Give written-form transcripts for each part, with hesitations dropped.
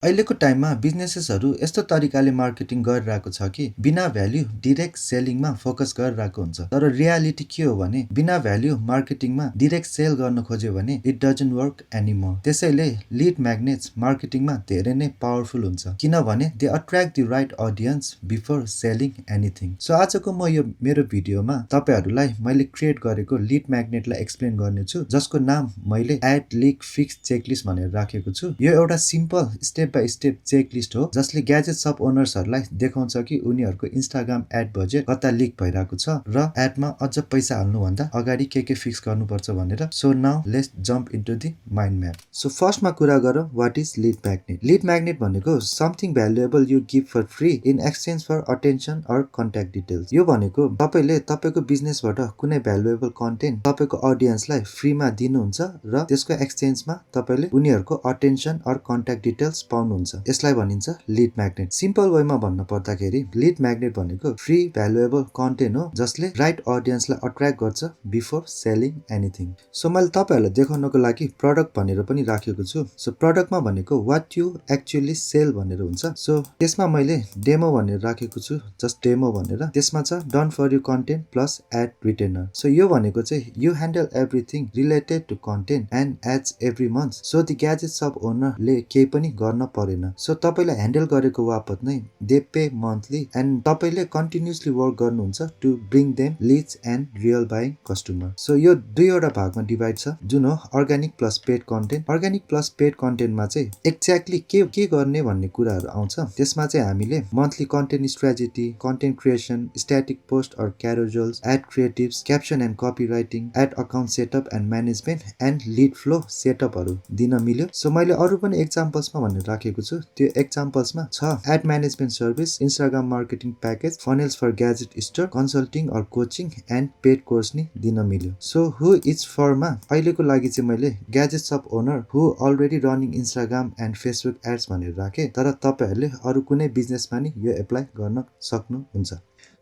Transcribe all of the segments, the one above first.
अहिलेको टाइममा बिजनेसेसहरू यस्तो तरिकाले मार्केटिङ गरिरहेको छ कि बिना भ्याल्यु डिरेक्ट सेलिङमा फोकस गरिरहेको हुन्छ। तर रियालिटी के हो भने बिना भ्याल्यु मार्केटिङमा डिरेक्ट सेल गर्न खोज्यो भने इट डजन्ट वर्क एनिमोर। त्यसैले लिड म्याग्नेट्स मार्केटिङमा धेरै नै पावरफुल हुन्छ किनभने they attract the right audience before selling anything. So आजको यो मेरो भिडियोमा तपाईहरूलाई मैले क्रिएट गरेको लिड म्याग्नेटलाई एक्सप्लेन गर्नेछु, जसको नाम मैले एड लिग फिक्स चेकलिस्ट भनेर राखेको छु। यो एउटा simple step by step checklist हो जसले ग्याजेट सप ओनर्सहरूलाई देखाउँछ कि उनीहरूको इन्स्टाग्राम एड बजेट कता लिक भइरहेको छ र एडमा अझ पैसा हाल्नुभन्दा अगाडि के फिक्स गर्नुपर्छ भनेर। So now let's jump into the mind map. So फर्स्टमा कुरा गरौँ what is lead magnet. Lead magnet भनेको something valuable you give for free in exchange for attention or contact details. यो भनेको तपाईले तपाईको बिजनेसबाट कुनै भ्यालुएबल कन्टेन्ट तपाईको अडियन्सलाई फ्रीमा दिनुहुन्छ र त्यसको एक्सचेन्जमा तपाईले उनीहरूको अटेन्सन अर कन्ट्याक्ट डिटेल्स पाउनुहुन्छ। यसलाई भनिन्छ लिड म्याग्नेट। सिम्पल वेमा भन्न पर्दाखेरि लिड म्याग्नेट भनेको फ्री भ्यालुएबल कन्टेन्ट हो जसले राइट अडियन्सलाई अट्र्याक्ट गर्छ बिफोर सेलिङ एनिथिङ। सो मैले तपाईहरुलाई देखाउनको लागि प्रडक्ट भनेर पनि राखेको छु। सो प्रडक्टमा भनेको वाट यु एक्चुअली सेल भनेर हुन्छ। सो त्यसमा मैले डेमो भनेर राखेको छु, जस्ट डेमो भनेर। त्यसमा छ done for you content plus ad retainer. So यो भनेको चाहिँ you handle everything related to content and ads every month. So the gadget shop ओनरले केही पनि गर्न परेन। सो तपाईलाई ह्यान्डल गरेको बापत नै दे पे मन्थली एन्ड तपाईले कन्टिन्युअसली वर्क गर्नुहुन्छ to bring them leads and real buying customer. So यो दुईवटा भागमा डिभाइड छ, जुन हो organic plus paid content. Organic plus paid कन्टेन्टमा चाहिँ एक्ज्याक्टली के गर्ने भन्ने कुराहरू आउँछ। त्यसमा चाहिँ हामीले monthly content strategy, content creation, static post or carousels, ad creatives, caption and copy writing, ad account setup and management and lead flow सेटअपहरू दिन मिल्यो। सो मैले अरू पनि एक्जाम्पल्समा भनेर राखेको छु। त्यो एक्जाम्पल्समा छ ad management service, Instagram marketing package, funnels for gadget store, consulting or coaching and paid course नि दिन मिल्यो। सो हु इज फरमा अहिलेको लागि चाहिँ मैले gadget shop owner who already running Instagram and Facebook ads भनेर राखेँ, तर तपाईहरूले अरू कुनै बिजनेसमा नि यो एप्लाई गर्न सक्नुहुन्छ।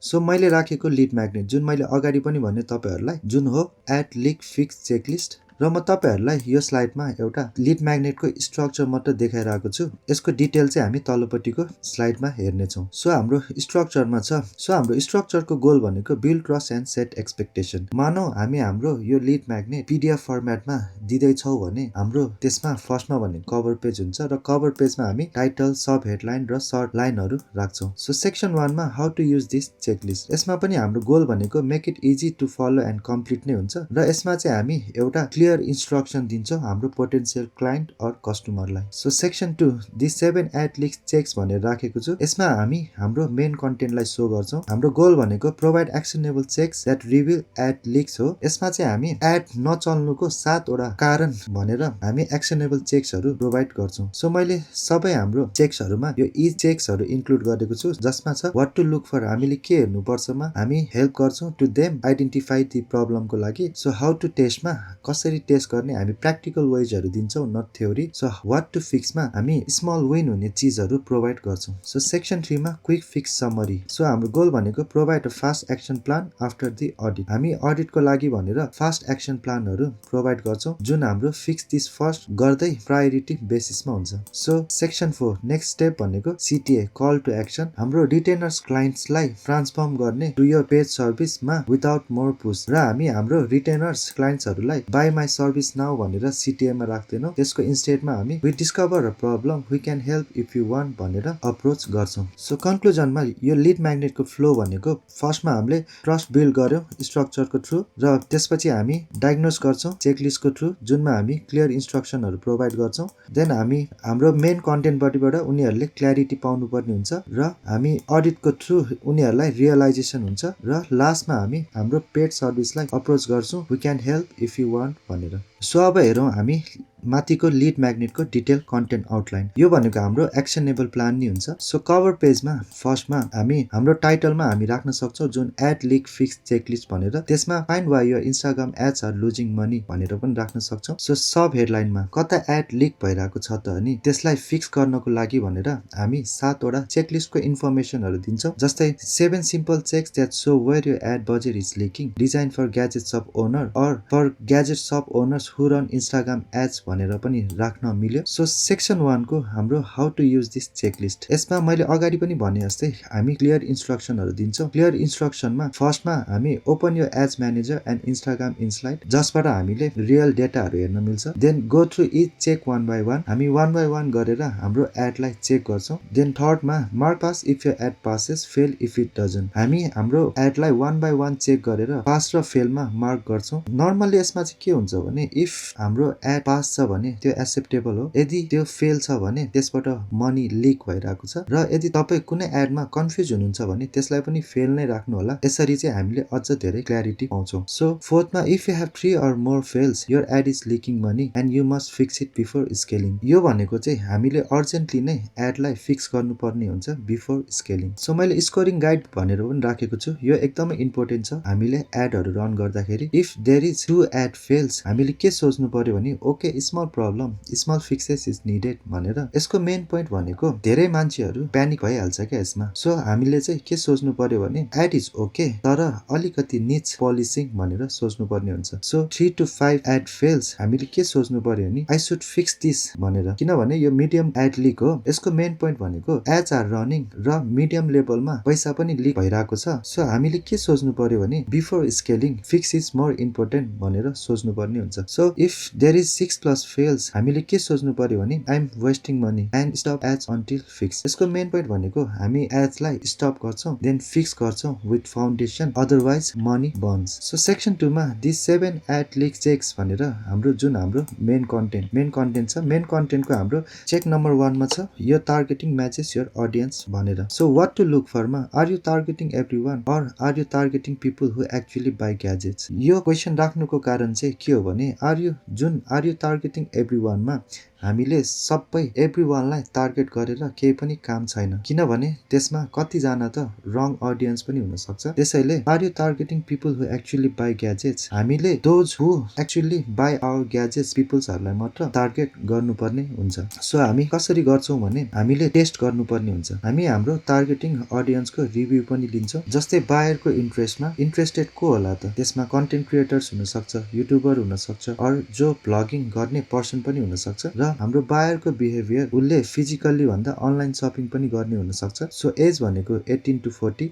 सो मैले राखेको लिड म्याग्नेट जुन मैले अगाडि पनि भने तपाईहरूलाई, जुन हो एड लिग फिक्स चेकलिस्ट। र म तपाईहरूलाई यो स्लाइडमा एउटा लिड म्याग्नेटको स्ट्रक्चर मात्र देखाइरहेको छु। यसको डिटेल चाहिँ हामी तल्लोपट्टिको स्लाइडमा हेर्नेछौँ। सो हाम्रो स्ट्रक्चरमा छ। सो हाम्रो स्ट्रक्चरको गोल भनेको build trust and set expectation. मानौ हामी हाम्रो यो लिड म्याग्नेट पिडिएफ फर्मेटमा दिँदैछौँ भने हाम्रो त्यसमा फर्स्टमा भने कभर पेज हुन्छ र कभर पेजमा हामी टाइटल, सब हेडलाइन र सर्ट लाइनहरू राख्छौँ। सो सेक्सन 1 मा how to use this checklist. यसमा पनि हाम्रो गोल भनेको make it easy to follow and complete नै हुन्छ र यसमा चाहिँ हामी एउटा क्लियर इन्स्ट्रक्सन दिन्छौँ हाम्रो पोटेन्सियल क्लाइन्ट अर कस्टमरलाई। So section 2 the 7 ad leaks checks भनेर राखेको छु। यसमा हामी हाम्रो मेन कन्टेन्टलाई सो गर्छौँ। हाम्रो गोल भनेको provide actionable checks that reveal ad leaks हो। यसमा चाहिँ हामी एड नचल्नुको 7 वटा कारण भनेर हामी एक्सनेबल चेक्सहरू प्रोभाइड गर्छौँ। सो मैले सबै हाम्रो चेक्सहरूमा यो ई चेक्सहरू इन्क्लुड गरेको छु, जसमा छ व्हाट टु लुक फर, हामीले के हेर्नु पर्छमा हामी हेल्प गर्छौँ टु देम आइडेन्टिफाई द प्रब्लमको लागि। सो हाउ टु टेस्टमा कसरी टेस्ट गर्ने हामी प्र्याक्टिकल वेजहरू दिन्छौँ, not theory. So what to फिक्समा हामी स्मल विन हुने चिजहरू प्रोभाइड गर्छौँ। सो सेक्सन 3 मा क्विक फिक्स समरी। सो हाम्रो गोल भनेको provide a fast action plan after the audit. हामी अडिटको लागि भनेर फास्ट एक्सन प्लानहरू प्रोभाइड गर्छौँ, जुन हाम्रो फिक्स दिस फर्स्ट गर्दै प्रायोरिटी बेसिसमा हुन्छ। सो सेक्सन 4 नेक्स्ट स्टेप भनेको सिटिए, कल टु एक्सन। हाम्रो रिटेनर्स क्लाइन्ट्सलाई ट्रान्सफर्म गर्ने टु योर पेड सर्भिसमा विदाउट मोर पुश। र हामी हाम्रो रिटेनर्स क्लाइन्ट्सहरूलाई बाई माई सर्भिस नाउ भनेर सिटिएमा राख्दैनौँ। त्यसको इन्स्टेडमा हामी we discover a problem we can help if you want भनेर अप्रोच गर्छौँ। सो कन्क्लुजनमा यो लिड म्याग्नेटको फ्लो भनेको फर्स्टमा हामीले ट्रस्ट बिल्ड गर्यौँ स्ट्रक्चरको थ्रु, र त्यसपछि हामी डायग्नोस गर्छौँ चेकलिस्टको थ्रु, जुनमा हामी क्लियर इन्स्ट्रक्सनहरू प्रोभाइड गर्छौँ। देन हामी हाम्रो मेन कन्टेन्टबाट उनीहरूले क्ल्यारिटी पाउनुपर्ने हुन्छ र हामी अडिटको थ्रु उनीहरूलाई रियलाइजेसन हुन्छ र लास्टमा हामी हाम्रो पेड सर्भिसलाई अप्रोच गर्छौँ we can help if you want भनेर। सो अब हेरौँ हामी माथिको लिड म्याग्नेटको डिटेल कन्टेन्ट आउटलाइन। यो भनेको हाम्रो एक्सनेबल प्लान नि हुन्छ। सो कभर पेजमा फर्स्टमा हामी हाम्रो टाइटलमा हामी राख्न सक्छौँ जुन एड लिग फिक्स चेकलिस्ट भनेर, त्यसमा find why your Instagram ads are losing money भनेर पनि राख्न सक्छौँ। सो सब हेडलाइनमा कता एड लिक भइरहेको छ त अनि त्यसलाई फिक्स गर्नको लागि भनेर हामी 7 वटा चेकलिस्टको इन्फर्मेसनहरू दिन्छौँ, जस्तै 7 simple checks that show where your ad budget is leaking, design for gadget shop owner or for gadget shop owners who run Instagram ads भनेर पनि राख्न मिल्यो। सो सेक्सन 1 को हाम्रो how to use this checklist. यसमा मैले अगाडि पनि भने जस्तै हामी क्लियर इन्स्ट्रक्सनहरु दिन्छौँ। क्लियर इन्स्ट्रक्सनमा फर्स्टमा हामी open your ads manager and Instagram insight, जसबाट हामीले रियल डेटाहरु हेर्न मिल्छ। Then go through each check one by one, हामी वान बाइ वान गरेर हाम्रो एडलाई चेक गर्छौं। देन थर्डमा mark pass if your ad passes, fail if it doesn't, हामी हाम्रो एडलाई वान बाइ वान चेक गरेर पास र फेलमा मार्क गर्छौं। नर्मली यसमा चाहिँ के हुन्छ भने इफ हाम्रो एड पास छ भने त्यो एक्सेप्टेबल हो, यदि त्यो फेल छ भने त्यसबाट मनी लिक भइरहेको छ, र यदि तपाई कुनै एडमा कन्फ्युज हुनुहुन्छ भने त्यसलाई पनि फेल नै राख्नु होला। यसरी चाहिँ हामीले अझ धेरै क्ल्यारिटी पाउँछौं। सो फोर्थमा if you have 3 or more fails, your ad is leaking money and you must fix it before scaling। यो भनेको चाहिँ हामीले अर्जेन्टली नै एडलाई फिक्स गर्नुपर्ने हुन्छ बिफोर स्केलिङ। सो मैले स्कोरिङ गाइड भनेर पनि राखेको छु, यो एकदमै इम्पोर्टेन्ट छ। हामीले एडहरु रन गर्दाखेरि if there is 2 ad fails, हामीले के सोच्नु पर्यो भने okay small problem, small fixes is needed भनेर। यसको मेन पोइन्ट भनेको धेरै मान्छेहरु प्यानिक भइहाल्छ क्या यसमा। सो हामीले चाहिँ के सोच्नु पर्यो भने एड इज ओके तर अलिकति निच पोलिसिङ भनेर सोच्नु पर्ने हुन्छ। सो 3 to 5 एड फेल्स, हामीले के सोच्नु पर्यो भने आई शुड फिक्स दिस भनेर, किनभने यो मिडियम एड लिक हो। यसको मेन पोइन्ट भनेको एड्स आर रनिङ र मिडियम लेभलमा पैसा पनि लिक भइरहेको छ। सो हामीले के सोच्नु पर्यो भने before scaling fix is more important भनेर सोच्नु पर्ने हुन्छ। So if there is 6+ fails, हामीले के सोच्नु पर्यो भने I am wasting money and stop ads until fix. यसको मेन पोइन्ट भनेको हामी एड्सलाई स्टप गर्छौं देन फिक्स गर्छौं with foundation, otherwise money burns. So section 2 मा दिस 7 एड लिक चेक्स भनेर हाम्रो जुन हाम्रो मेन कन्टेन्ट छ, मेन कन्टेन्टको हाम्रो चेक नम्बर 1 मा छ यो टार्गेटिङ म्याचेस योर अडियन्स भनेर। So what to look for मा are you targeting everyone or are you targeting people who actually buy gadgets. यो क्वेशन राख्नुको कारण चाहिँ के हो भने आर यु टार्गेटिङ एभ्रीवन मा हामीले सबै एभ्रीवानलाई टार्गेट गरेर केही पनि काम छैन, किनभने त्यसमा कति जना त रङ अडियन्स पनि हुन सक्छ। त्यसैले are you targeting people who actually buy gadgets, हामीले those who actually buy our gadgets पिपल्सहरुलाई मात्र टार्गेट गर्नुपर्ने हुन्छ। सो हामी कसरी गर्छौं भने हामीले टेस्ट गर्नुपर्ने हुन्छ। हामी हाम्रो टार्गेटिङ अडियन्सको रिभ्यू पनि लिन्छौं। जस्तै बायरको इन्ट्रेस्टमा इन्ट्रेस्टेड को होला त, त्यसमा कन्टेन्ट क्रिएटर्स हुन सक्छ, युट्युबर हुन सक्छ, अर जो ब्लगिङ गर्ने पर्सन पनि हुन सक्छ, र हाम्रो बायरको बिहेभियर उसले फिजिकल्ली भन्दा अनलाइन शपिङ पनि गर्ने हुन सक्छ। सो एज भनेको 18 to 40।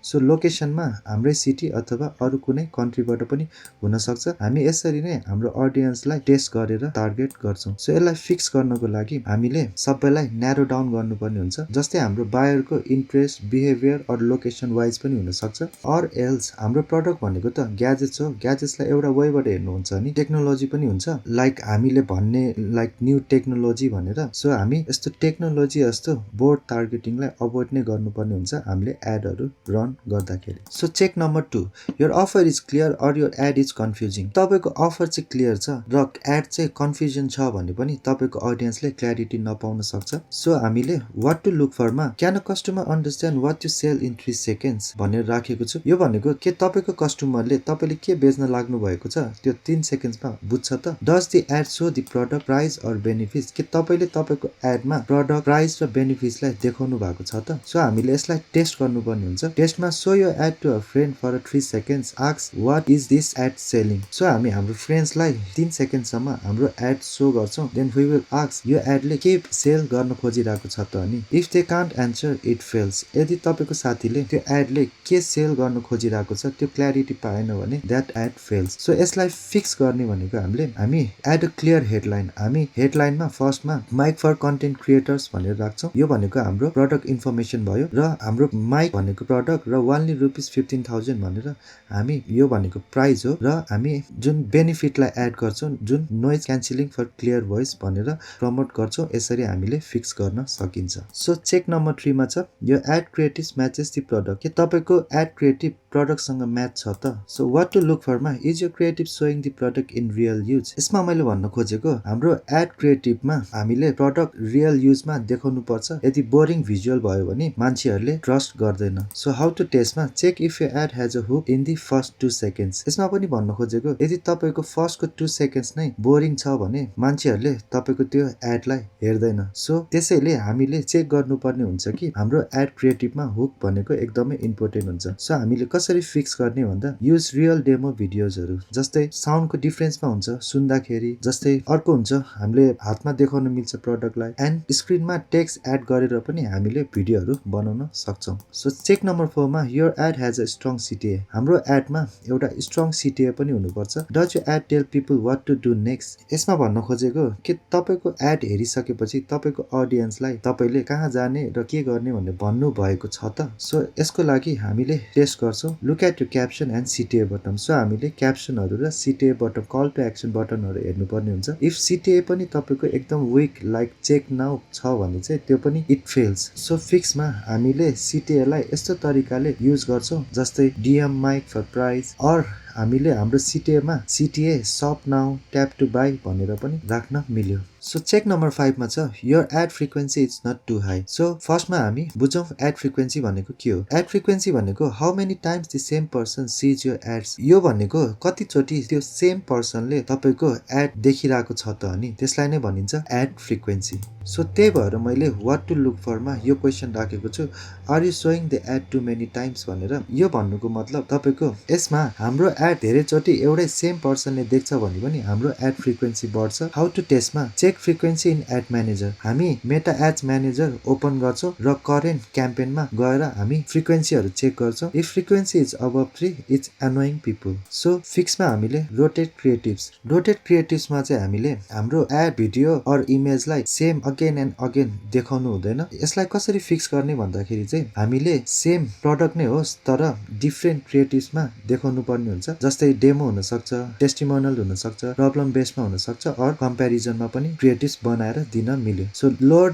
सो लोकेसनमा हाम्रै सिटी अथवा अरु कुनै कन्ट्रीबाट पनि हुन सक्छ। हामी यसरी नै हाम्रो अडियन्सलाई टेस्ट गरेर टार्गेट गर्छौं। सो यसलाई फिक्स गर्नको लागि हामीले सबैलाई न्यारो डाउन गर्नुपर्ने हुन्छ। जस्तै हाम्रो बायरको interest, behaviour or location wise पनि हुन सक्छ। अर एल्स हाम्रो प्रोडक्ट भनेको त ग्याजेट्स हो, ग्याजेट्सलाई एउटा वेबाट हेर्नुहुन्छ नि टेक्नोलोजी पनि हुन्छ, लाइक हामीले भन्ने लाइक न्यू टेक्नोलोजी भनेर। सो हामी यस्तो टेक्नोलोजी जस्तो बोर्ड टार्गेटिङलाई अभोइड नै गर्नुपर्ने हुन्छ हामीले एडहरु रन गर्दाखेरि। So check number 2, your offer is clear or your ad is confusing. तपाईको अफर चाहिँ क्लियर छ र एड चाहिँ कन्फ्युजन छ भने पनि तपाईको अडियन्सले क्ल्यारिटी नपाउन सक्छ। सो हामीले व्हाट टु लुक फर मा can a customer understand what to sell in 3 seconds भनेर राखेको छु। यो भनेको के तपाईको कस्टमरले तपाईले के बेच्न लाग्नु भएको छ त्यो 3 सेकेन्ड्समा बुझ्छ त। Does the ad show the product, price or benefits, के तपाईले तपाईको एडमा प्रोडक्ट, प्राइस र बेनिफिट्सलाई देखाउनु भएको छ त। सो हामीले यसलाई टेस्ट गर्नुपर्ने हुन्छ। टेस्टमा show your ad to a friend for 3 seconds, ask what is this ad selling। So हामी हाम्रो फ्रेन्ड्सलाई 3 सेकेन्डसम्म हाम्रो एड शो गर्छौं। देन वी विल आस्क यो एडले के सेल गर्न खोजिरहेको छ त अनि if they can't answer it fails. यदि तपाईको साथीले त्यो एडले के सेल गर्न खोजिरहेको छ त्यो क्ल्यारिटी पाएन भने दैट एड फेल्स। सो यसलाई फिक्स गर्ने भनेको हामी एड अ क्लियर हेडलाइन, हामी हेडलाइनमा फर्स्टमा माइक फर कन्टेन्ट क्रिएटर्स भनेर राख्छौं। यो भनेको हाम्रो प्रोडक्ट इन्फर्मेसन भयो र हाम्रो माइक भनेको प्रोडक्ट र ओन्ली ₹15,000 भनेर हामी यो भनेको प्राइस हो, र हामी जुन बेनिफिटलाई एड गर्छौं जुन noise cancelling for clear voice भनेर प्रमोट गर्छौं। यसरी हामीले फिक्स गर्न सकिन्छ। सो चेक नम्बर 3 मा छ यो ad creative matches the product, के तपाईको एड क्रिएटिभ प्रोडक्टसँग म्याच छ त। So what to look for मा is your creative showing the product in real use. यसमा मैले भन्न खोजेको हाम्रो एड क्रिएटिभमा हामीले प्रोडक्ट रियल युजमा देखाउनु पर्छ। यदि बोरिङ भिजुअल भयो भने मान्छेहरुले ट्रस्ट गर्दैन। सो हाउ टु टेस्टमा check if your ad has a hook in the first 2 seconds. यसमा पनि भन्न खोजेको यदि तपाईको फर्स्टको 2 सेकेन्ड्स नै बोरिङ छ भने मान्छेहरुले तपाईको त्यो एडलाई हेर्दैन। सो त्यसैले हामीले चेक गर्नुपर्ने हुन्छ कि हाम्रो एड क्रिएटिभमा हुक भनेको एकदमै इम्पोर्टेन्ट हुन्छ। सो हामीले कसरी कसरी फिक्स गर्ने भन्दा युज रियल डेमो भिडियोजहरु जस्तै साउन्डको डिफरेन्समा हुन्छ सुन्दाखेरि जस्तै अर्को हुन्छ हामीले हातमा देखाउन मिल्छ प्रोडक्टलाई एन्ड स्क्रिनमा टेक्स्ट एड गरेर पनि हामीले भिडियोहरु बनाउन सक्छौं सो चेक नम्बर 4 मा your ad has a strong CTA हाम्रो एडमा एउटा स्ट्रङ सीटीए पनि हुनुपर्छ does your ad tell people what to do next यसमा भन्न खोजेको के तपाईको एड हेरिसकेपछि तपाईको ऑडियन्सलाई तपाईले कहाँ जाने र के गर्ने भन्ने भन्नु भएको छ त सो यसको लागि हामीले टेस्ट गर्छौं look at your caption and CTA button so हामीले क्याप्सनहरु र CTA button call to action बटनहरु हेर्नु पर्ने हुन्छ इफ सीटीए पनि तपाईको एकदम वीक लाइक चेक नाउ छ भने चाहिँ त्यो पनि इट फेल्स सो फिक्समा हामीले सीटीए लाई यस्तो तरिकाले युज गर्छौं जस्तै DM Mike for price or हामीले हाम्रो सीटीए मा सीटीए शप नाउ ट्याप टु बाइ भनेर पनि राख्न मिल्यो सो चेक नम्बर 5 मा छ your ad frequency is not too high so फर्स्टमा हामी बुझौं एड फ्रिक्वेन्सी भनेको के हो एड फ्रिक्वेन्सी भनेको how many times the same person sees your ads यो भनेको कति चोटी त्यो सेम पर्सनले तपाईको एड देखिरहेको छ त अनि त्यसलाई नै भनिन्छ एड फ्रिक्वेन्सी सो त्यही भएर मैले व्हाट टु लुक फर मा यो क्वेशन राखेको छु are you showing the ad too many times भनेर यो भन्नुको मतलब तपाईको यसमा हाम्रो एड धेरै चोटी एउटै सेम पर्सनले देख्छ भने पनि हाम्रो एड फ्रिक्वेन्सी बढ्छ हाउ टु टेस्टमा check frequency in ad manager हामी मेटा एड्स म्यानेजर ओपन गर्छौं र करेन्ट क्याम्पेनमा गएर हामी फ्रिक्वेन्सीहरु चेक गर्छौं if frequency is above 3 it's annoying people so फिक्समा हामीले रोटेट क्रिएटिभ्समा चाहिँ हामीले हाम्रो एड भिडियो अर इमेजलाई सेम अगेन एन्ड अगेन देखाउनु हुँदैन यसलाई कसरी फिक्स गर्ने भन्दाखेरि चाहिँ हामीले सेम प्रोडक्ट नै होस् तर डिफरेन्ट क्रिएटिभ्समा देखाउनु पर्ने हुन्छ जस्तै डेमो हुन सक्छ टेस्टिमोनियल हुन सक्छ प्रब्लम बेसमा हुन सक्छ अर कम्प्यारिजनमा पनि क्रिएटिभ्स बनाएर दिन मिल्यो सो लोअर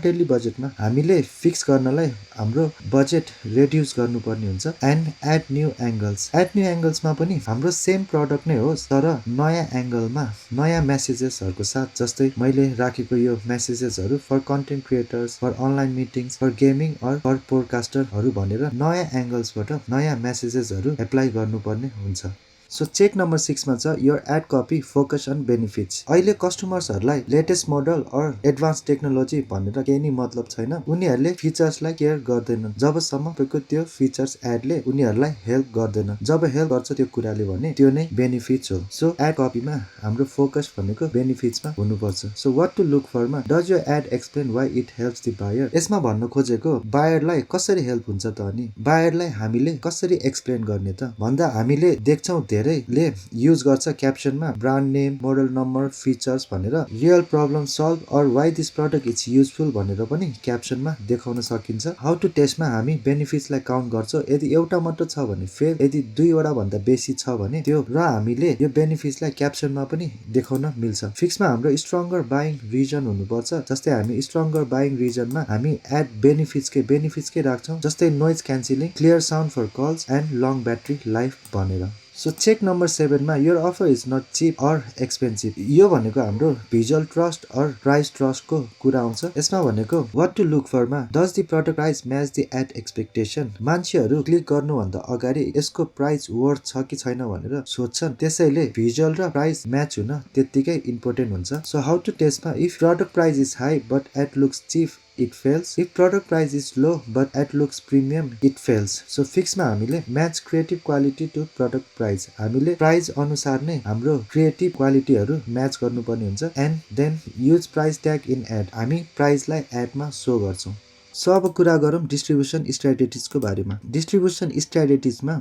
डेली बजेटमा हामीले फिक्स गर्नलाई हाम्रो बजेट रिड्युस गर्नुपर्ने हुन्छ एन्ड एड न्यू एंगल्समा पनि हाम्रो सेम प्रोडक्ट नै होस् तर नयाँ एंगलमा नयाँ मेसेजेसहरुको साथ जस्तै मैले राखेको यो मेसेजेसहरु for content creators for online meetings for gaming or for पोडकास्टरहरु भनेर नयाँ एंगल्सबाट नयाँ मेसेजेसहरु एप्लाई गर्नुपर्ने हुन्छ सो चेक नम्बर 6 मा छ your ad copy focus on benefits अहिले कस्टमर्सहरुलाई latest model or advance technology भनेर केही नि मतलब छैन उनीहरुले फीचर्सलाई केयर गर्दैनन् जबसम्म तपाईको त्यो फीचर्स एडले उनीहरुलाई हेल्प गर्दैन जब हेल्प गर्छ त्यो कुराले भने त्यो नै बेनिफिट्स हो सो एड कपीमा हाम्रो फोकस भनेको बेनिफिट्समा हुनुपर्छ so what to look for मा does your ad explain why it helps the buyer यसमा भन्न खोजेको बायरलाई कसरी हेल्प हुन्छ त अनि बायरलाई हामीले कसरी एक्सप्लेन गर्ने त भन्दा हामीले देख्छौं धेरैले युज गर्छ क्याप्सनमा brand name model number features भनेर real problem solve or why this product is useful भनेर पनि क्याप्सनमा देखाउन सकिन्छ हाउ टु टेस्टमा हामी बेनिफिट्सलाई काउन्ट गर्छौं यदि एउटा मात्र छ भने फेल यदि दुईवटा भन्दा बेसी छ भने त्यो र हामीले यो बेनिफिट्सलाई क्याप्सनमा पनि देखाउन मिल्छ फिक्समा हाम्रो स्ट्रङ्गर बाइङ रिजन हुनुपर्छ जस्तै हामी स्ट्रङ्गर बाइङ रिजनमा हामी एड बेनिफिट्सकै राख्छौं जस्तै noise cancelling clear sound for calls and long battery life भनेर सो चेक नम्बर 7 मा your offer is not cheap or expensive यो भनेको हाम्रो भिजुअल ट्रस्ट अर प्राइस ट्रस्टको कुरा आउँछ यसमा भनेको व्हाट टु लुक फर मा does the product price match the ad expectation मान्छेहरु क्लिक गर्नुभन्दा अगाडि यसको प्राइस वर्थ छ कि छैन भनेर सोध्छन् त्यसैले भिजुअल र प्राइस म्याच हुन त्यतिकै इम्पोर्टेन्ट हुन्छ सो हाउ टु टेस्ट मा if product price is high but ad looks cheap it fails if product price is low but ad looks premium it fails so fix मा हामीले match creative quality to product price हामीले price अनुसार नै हाम्रो creative क्वालिटीहरु match गर्नुपर्ने हुन्छ and then use price tag in ad हामी प्राइसलाई एडमा show गर्छौं सो अब कुरा गरौँ डिस्ट्रिब्युसन स्ट्र्याटेजिजको बारेमा डिस्ट्रिब्युसन स्ट्र्याटेजिजमा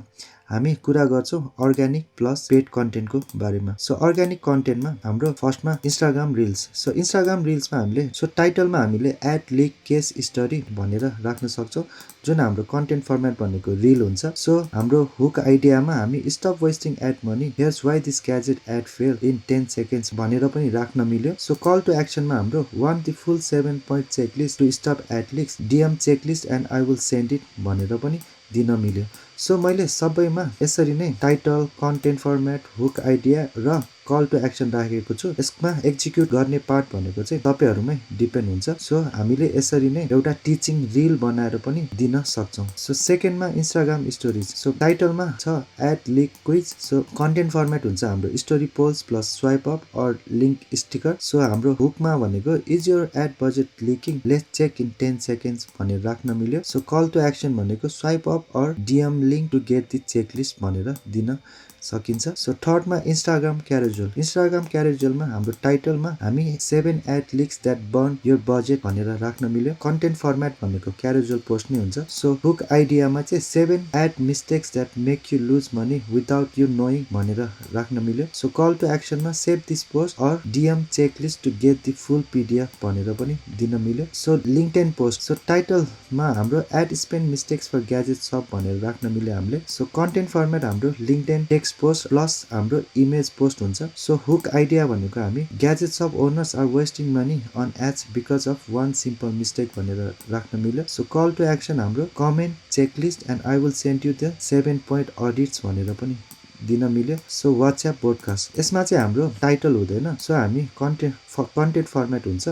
हामी कुरा गर्छौं अर्ग्यानिक प्लस पेड कन्टेन्टको बारेमा सो अर्ग्यानिक कन्टेन्टमा हाम्रो फर्स्टमा इन्स्टाग्राम रिल्स सो इन्स्टाग्राम रिल्समा हामीले सो टाइटलमा हामीले एड लिक केस स्टडी भनेर राख्न सक्छौं जुन हाम्रो कन्टेन्ट फर्मेट भनेको रिल हुन्छ सो हाम्रो हुक आइडियामा हामी stop wasting ad money here's why this gadget ad fail in 10 seconds भनेर पनि राख्न मिल्यो सो कल टु एक्सनमा हाम्रो one the full 7 point checklist to stop ad leaks DM checklist and I will send it भनेर पनि दिन मिल्यो सो मैले सबैमा यसरी नै title content format hook idea र कल टु एक्सन राखेको छु यसमा एक्जिक्युट गर्ने पार्ट भनेको चाहिँ तपाईहरुमै डिपेन्ड हुन्छ सो हामीले यसरी नै एउटा टिचिङ रिल बनाएर पनि दिन सक्छौं सो सेकेन्डमा इन्स्टाग्राम स्टोरीज सो टाइटलमा छ ad leak quiz so content format हुन्छ हाम्रो story polls plus swipe up or link sticker so हाम्रो हुकमा भनेको is your ad budget leaking let's check in 10 seconds भनेर राख्न मिल्यो सो कल टु एक्सन भनेको swipe up or DM link to get the checklist भनेर दिन सकिन्छ। सो थर्डमा इन्स्टाग्राम क्याजुअल। इन्स्टाग्राम क्याजुअलमा हाम्रो टाइटलमा हामी 7 ad leaks that burn your budget भनेर राख्न मिल्यो। कन्टेन्ट फर्मेट भनेको क्याजुअल पोस्ट नै हुन्छ। सो हुक आइडियामा चाहिँ 7 ad mistakes that make you lose money without you knowing भनेर राख्न मिल्यो। सो कल टु एक्सनमा save this post or DM checklist to get the full PDF भनेर पनि दिन मिल्यो। So LinkedIn post. सो टाइटलमा हाम्रो ad spend mistakes for gadget shop भनेर राख्न मिल्यो हामीले। सो कन्टेन्ट फर्मेट हाम्रो लिंक्डइन टेक्स्ट पोस्ट प्लस हाम्रो इमेज पोस्ट हुन्छ। सो हुक आइडिया भनेको हामी gadget shop owners are wasting money on ads because of one simple mistake भनेर राख्न मिल्यो। सो कल टु एक्सन हाम्रो comment checklist and I will send you the 7 point audits भनेर पनि दिन मिल्यो। So WhatsApp podcast. यसमा चाहिँ हाम्रो टाइटल हुँदैन। सो हामी कन्टेन्ट फर्मेट हुन्छ।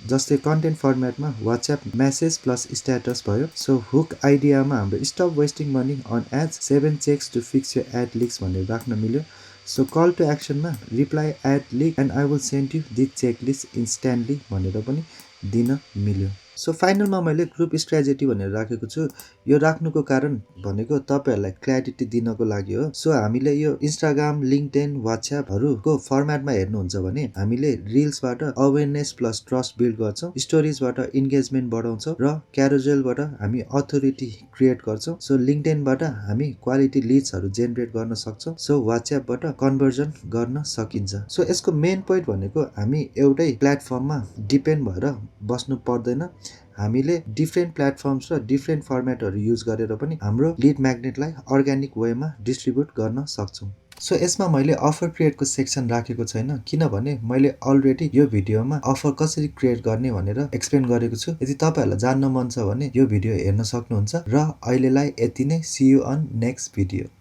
जस्तै कन्टेन्ट फर्मेटमा वाट्सएप मेसेज प्लस स्ट्याटस भयो। सो हुक आइडियामा हाम्रो stop wasting money on ads 7 checks to fix your ad leaks भनेर राख्न मिल्यो। सो कल टु एक्सनमा reply ad link and I will send you the checklist instantly भनेर पनि दिन मिल्यो। सो फाइनलमा मैले ग्रुप स्ट्रेटेजी भनेर राखेको छु। यो राख्नुको कारण भनेको तपाईहरुलाई क्ल्यारिटी दिनको लागि हो। सो हामीले यो इन्स्टाग्राम लिंक्डइन वाट्सएपहरुको फर्मेटमा हेर्नुहुन्छ भने हामीले रिल्सबाट अवेरनेस प्लस ट्रस्ट बिल्ड गर्छौं, स्टोरीजबाट इन्गेजमेन्ट बढाउँछौं र क्यारोजेलबाट हामी अथोरिटी क्रिएट गर्छौं। सो लिंक्डइनबाट हामी क्वालिटी लिड्सहरु जेनेरेट गर्न सक्छौं। सो वाट्सएपबाट कन्भर्जन गर्न सकिन्छ। सो यसको मेन पोइन्ट भनेको हामी एउटै प्लेटफर्ममा डिपेन्ड भएर बस्नु पर्दैन। हामीले डिफ्रेन्ट प्लेटफर्म्स र डिफ्रेन्ट फर्मेटहरु युज गरेर पनि हाम्रो लिड म्याग्नेटलाई अर्ग्यानिक वेमा डिस्ट्रिब्युट गर्न सक्छौं। सो यसमा मैले अफर क्रिएटको सेक्सन राखेको छैन किनभने मैले अलरेडी यो भिडियोमा अफर कसरी क्रिएट गर्ने भनेर एक्सप्लेन गरेको छु। यदि तपाईहरुलाई जान्न मन छ भने यो भिडियो हेर्न सक्नुहुन्छ र अहिलेलाई यति नै। See you on next video.